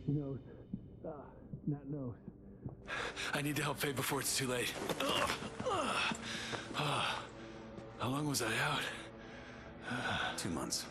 Nose. Not nose. I need to help Faye before it's too late. How long was I out? 2 months.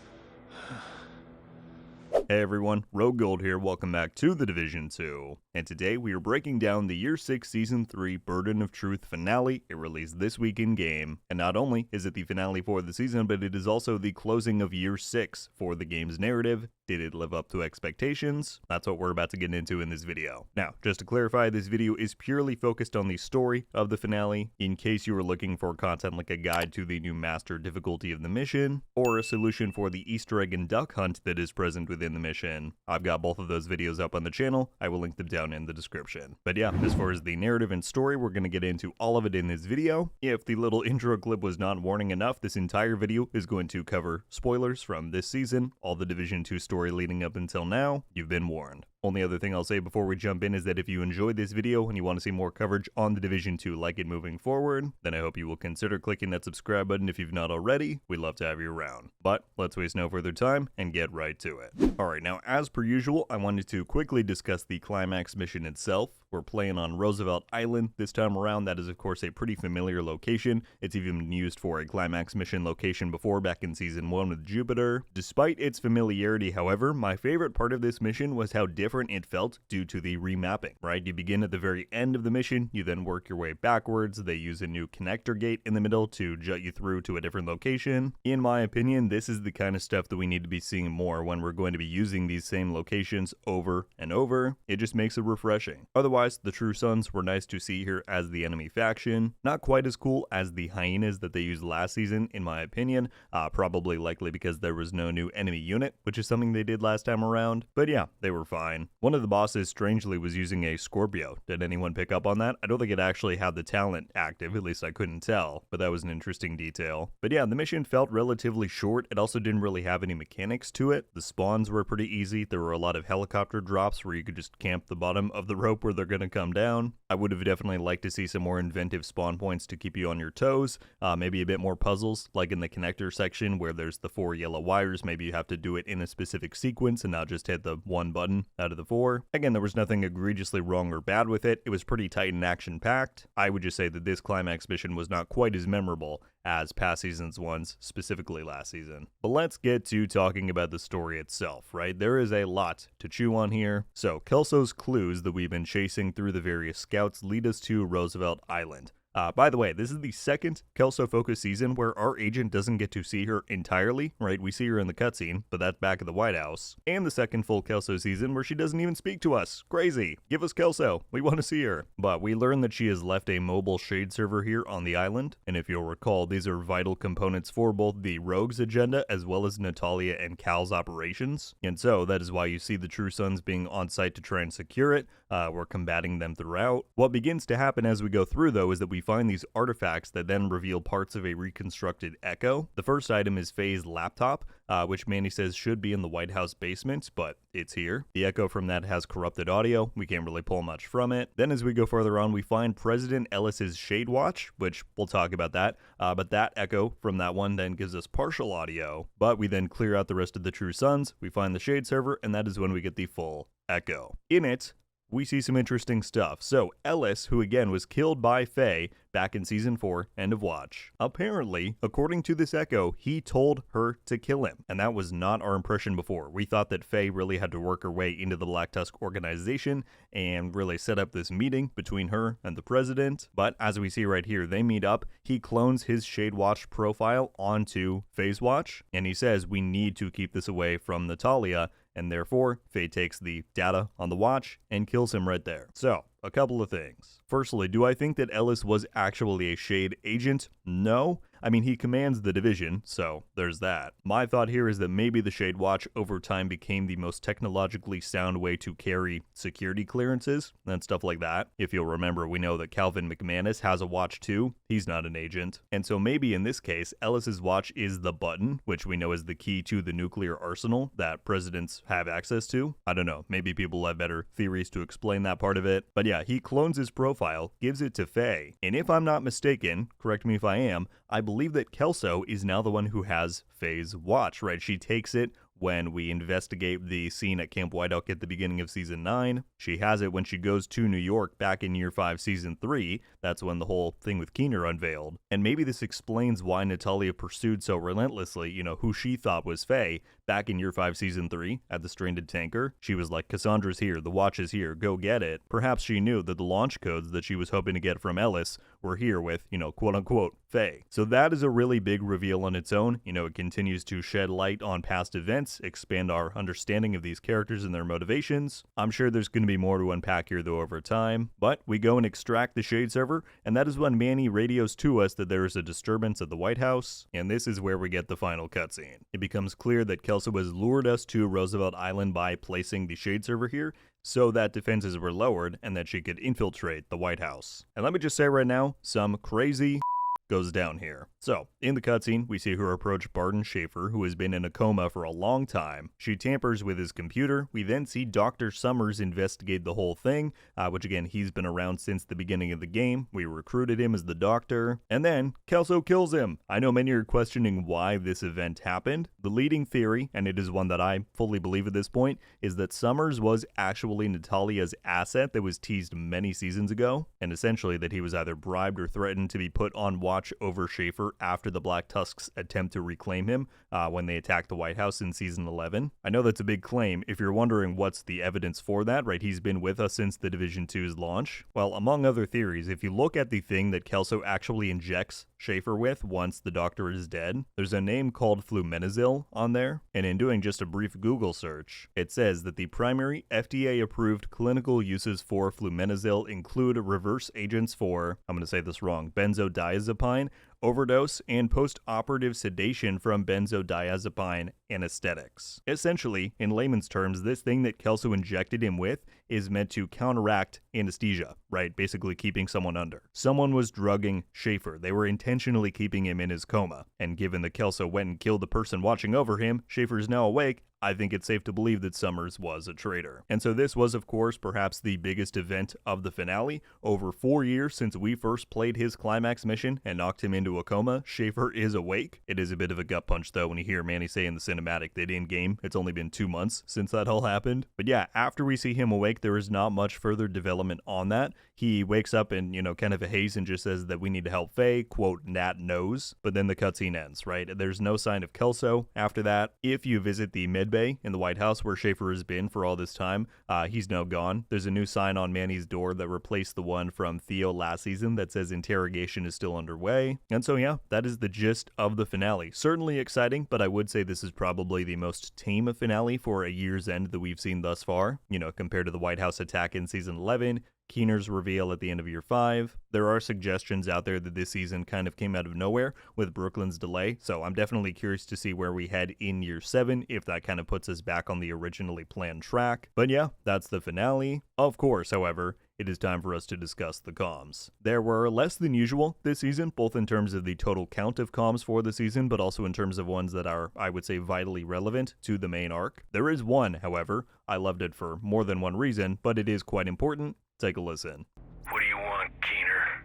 Hey everyone, RogueGold here, welcome back to The Division 2. And today we are breaking down the Year 6 Season 3 Burden of Truth finale. It released this week in game. And not only is it the finale for the season, but it is also the closing of Year 6 for the game's narrative. Did it live up to expectations? That's what we're about to get into in this video. Now, just to clarify, this video is purely focused on the story of the finale, in case you were looking for content like a guide to the new master difficulty of the mission, or a solution for the Easter egg and duck hunt that is present within the mission. I've got both of those videos up on the channel. I will link them down in the description. But yeah, as far as the narrative and story, we're going to get into all of it in this video. If the little intro clip was not warning enough, this entire video is going to cover spoilers from this season, all the Division 2 story leading up until now. You've been warned. Only other thing I'll say before we jump in is that if you enjoyed this video and you want to see more coverage on the Division 2 like it moving forward, then I hope you will consider clicking that subscribe button if you've not already. We'd love to have you around. But let's waste no further time and get right to it. Alright, now as per usual, I wanted to quickly discuss the climax mission itself. We're playing on Roosevelt Island this time around. That is of course a pretty familiar location. It's even been used for a climax mission location before back in Season 1 with Jupiter. Despite its familiarity, however, my favorite part of this mission was how different it felt due to the remapping, right? You begin at the very end of the mission, you then work your way backwards. They use a new connector gate in the middle to jut you through to a different location. In my opinion, this is the kind of stuff that we need to be seeing more when we're going to be using these same locations over and over. It just makes it refreshing. Otherwise, the True Sons were nice to see here as the enemy faction. Not quite as cool as the hyenas that they used last season, in my opinion. Probably likely because there was no new enemy unit, which is something they did last time around. But yeah, they were fine. One of the bosses, strangely, was using a Scorpio. Did anyone pick up on that? I don't think it actually had the talent active, at least I couldn't tell, but that was an interesting detail. But yeah, the mission felt relatively short. It also didn't really have any mechanics to it. The spawns were pretty easy. There were a lot of helicopter drops where you could just camp the bottom of the rope where they're going to come down. I would have definitely liked to see some more inventive spawn points to keep you on your toes. Maybe a bit more puzzles, like in the connector section where there's the 4 yellow wires. Maybe you have to do it in a specific sequence and not just hit the one button out of the 4. Again, there was nothing egregiously wrong or bad with it. It was pretty tight and action-packed. I would just say that this climax mission was not quite as memorable as past seasons ones, specifically last season. But let's get to talking about the story itself, right? There is a lot to chew on here. So, Kelso's clues that we've been chasing through the various scouts lead us to Roosevelt Island. By the way, this is the second Kelso-focused season where our agent doesn't get to see her entirely, right? We see her in the cutscene, but that's back at the White House. And the second full Kelso season where she doesn't even speak to us. Crazy. Give us Kelso. We want to see her. But we learn that she has left a mobile shade server here on the island. And if you'll recall, these are vital components for both the Rogue's agenda as well as Natalia and Cal's operations. And so that is why you see the True Sons being on site to try and secure it. We're combating them throughout. What begins to happen as we go through, though, is that we find these artifacts that then reveal parts of a reconstructed Echo. The first item is Faye's laptop, which Mandy says should be in the White House basement, but it's here. The Echo from that has corrupted audio. We can't really pull much from it. Then as we go further on, we find President Ellis's Shade Watch, which we'll talk about that. But that Echo from that one then gives us partial audio. But we then clear out the rest of the True Sons. We find the Shade server, and that is when we get the full Echo. In it, we see some interesting stuff. So Ellis, who again was killed by Faye back in Season 4, End of Watch, apparently, according to this Echo, he told her to kill him. And that was not our impression before. We thought that Faye really had to work her way into the Black Tusk organization and really set up this meeting between her and the president. But as we see right here, they meet up. He clones his Shade Watch profile onto Faye's watch, and he says, we need to keep this away from Natalia. And therefore, Faye takes the data on the watch and kills him right there. So, a couple of things. Firstly, do I think that Ellis was actually a Shade agent? No. I mean, he commands the division, so there's that. My thought here is that maybe the Shade Watch over time became the most technologically sound way to carry security clearances and stuff like that. If you'll remember, we know that Calvin McManus has a watch too. He's not an agent. And so maybe in this case, Ellis's watch is the button, which we know is the key to the nuclear arsenal that presidents have access to. I don't know, maybe people have better theories to explain that part of it. But yeah, he clones his profile, gives it to Faye. And if I'm not mistaken, correct me if I am, I believe that Kelso is now the one who has Faye's watch, right? She takes it when we investigate the scene at Camp Whiteoak at the beginning of Season 9. She has it when she goes to New York back in Year 5, Season 3. That's when the whole thing with Keener unveiled. And maybe this explains why Natalia pursued so relentlessly, who she thought was Faye, back in Year 5, Season 3, at the stranded tanker. She was like, Cassandra's here, the watch is here, go get it. Perhaps she knew that the launch codes that she was hoping to get from Ellis were here with, quote-unquote, Faye. So that is a really big reveal on its own. It continues to shed light on past events, expand our understanding of these characters and their motivations. I'm sure there's going to be more to unpack here, though, over time. But we go and extract the Shade server, and that is when Manny radios to us that there is a disturbance at the White House, and this is where we get the final cutscene. It becomes clear that Kelso has lured us to Roosevelt Island by placing the Shade server here, so that defenses were lowered and that she could infiltrate the White House. And let me just say right now, some crazy goes down here. So, in the cutscene, we see her approach Barton Schaefer, who has been in a coma for a long time. She tampers with his computer. We then see Dr. Summers investigate the whole thing, which again, he's been around since the beginning of the game. We recruited him as the doctor, and then Kelso kills him. I know many are questioning why this event happened. The leading theory, and it is one that I fully believe at this point, is that Summers was actually Natalia's asset that was teased many seasons ago, and essentially that he was either bribed or threatened to be put on watch over Schaefer after the Black Tusks attempt to reclaim him when they attacked the White House in Season 11. I know that's a big claim. If you're wondering what's the evidence for that, right, he's been with us since the Division 2's launch. Well, among other theories, if you look at the thing that Kelso actually injects Schaefer with once the doctor is dead, there's a name called flumenazole on there, and in doing just a brief Google search, it says that the primary FDA-approved clinical uses for flumenazole include reverse agents for, I'm going to say this wrong, benzodiazepine, overdose, and post-operative sedation from benzodiazepine anesthetics. Essentially, in layman's terms, this thing that Kelso injected him with is meant to counteract anesthesia, right? Basically keeping someone under. Someone was drugging Schaefer. They were intentionally keeping him in his coma. And given that Kelso went and killed the person watching over him, Schaefer is now awake. I think it's safe to believe that Summers was a traitor. And so this was, of course, perhaps the biggest event of the finale. Over 4 years since we first played his climax mission and knocked him into a coma, Schaefer is awake. It is a bit of a gut punch, though, when you hear Manny say in the cinematic that in-game, it's only been 2 months since that all happened. But yeah, after we see him awake, there is not much further development on that. He wakes up in, kind of a haze and just says that we need to help Faye, quote, Nat knows. But then the cutscene ends, right? There's no sign of Kelso after that. If you visit the medbay in the White House where Schaefer has been for all this time, he's now gone. There's a new sign on Manny's door that replaced the one from Theo last season that says interrogation is still underway. And so yeah, that is the gist of the finale. Certainly exciting, but I would say this is probably the most tame finale for a year's end that we've seen thus far, compared to the White House attack in Season 11, Keener's reveal at the end of Year 5. There are suggestions out there that this season kind of came out of nowhere with Brooklyn's delay, so I'm definitely curious to see where we head in Year 7, if that kind of puts us back on the originally planned track. But yeah, that's the finale. Of course, however, it is time for us to discuss the comms. There were less than usual this season, both in terms of the total count of comms for the season, but also in terms of ones that are, I would say, vitally relevant to the main arc. There is one, however. I loved it for more than one reason, but it is quite important. Take a listen. What do you want, Keener?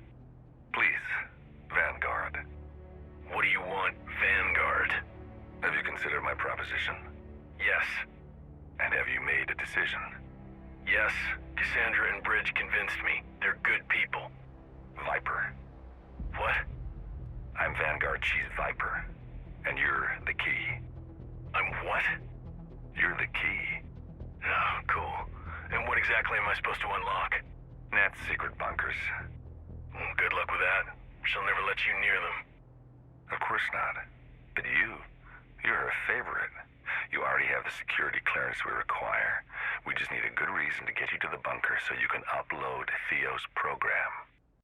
Please, Vanguard. What do you want, Vanguard? Have you considered my proposition? Yes. And have you made a decision? Yes. Cassandra and Bridge convinced me. They're good people. Viper. What? I'm Vanguard, she's Viper. And you're the key. I'm what? You're the key. Oh, cool. And what exactly am I supposed to unlock? Nat's secret bunkers. Good luck with that. She'll never let you near them. Of course not. But you're her favorite. You already have the security clearance we require. We just need a good reason to get you to the bunker so you can upload Theo's program.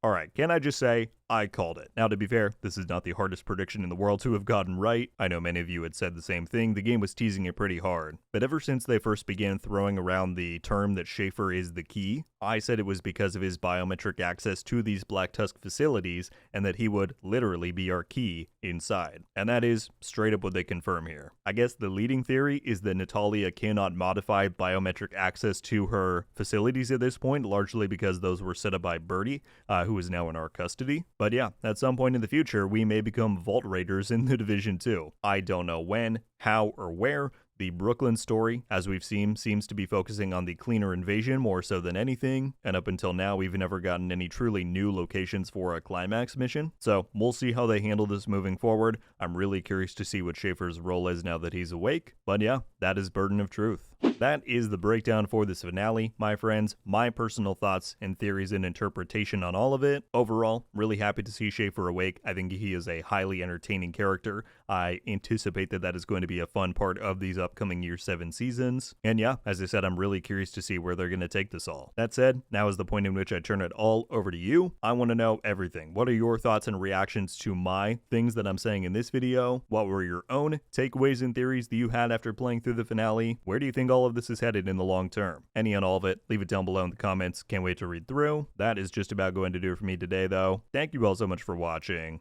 Alright, can I just say, I called it. Now, to be fair, this is not the hardest prediction in the world to have gotten right. I know many of you had said the same thing. The game was teasing it pretty hard. But ever since they first began throwing around the term that Schaefer is the key, I said it was because of his biometric access to these Black Tusk facilities and that he would literally be our key inside. And that is straight up what they confirm here. I guess the leading theory is that Natalia cannot modify biometric access to her facilities at this point, largely because those were set up by Birdie, who is now in our custody. But yeah, at some point in the future, we may become Vault Raiders in the Division 2. I don't know when, how, or where. The Brooklyn story, as we've seen, seems to be focusing on the cleaner invasion more so than anything, and up until now we've never gotten any truly new locations for a climax mission, so we'll see how they handle this moving forward. I'm really curious to see what Schaefer's role is now that he's awake, but yeah, that is Burden of Truth. That is the breakdown for this finale, my friends. My personal thoughts and theories and interpretation on all of it. Overall, really happy to see Schaefer awake. I think he is a highly entertaining character. I anticipate that is going to be a fun part of these upcoming Year 7 seasons. And yeah, as I said, I'm really curious to see where they're going to take this all. That said, now is the point in which I turn it all over to you. I want to know everything. What are your thoughts and reactions to my things that I'm saying in this video? What were your own takeaways and theories that you had after playing through the finale? Where do you think all of this is headed in the long term? Any and all of it, leave it down below in the comments. Can't wait to read through. That is just about going to do it for me today, though. Thank you all so much for watching.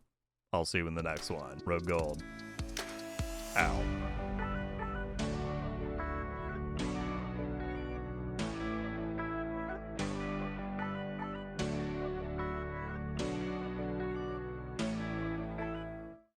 I'll see you in the next one. RogueGold. Ow.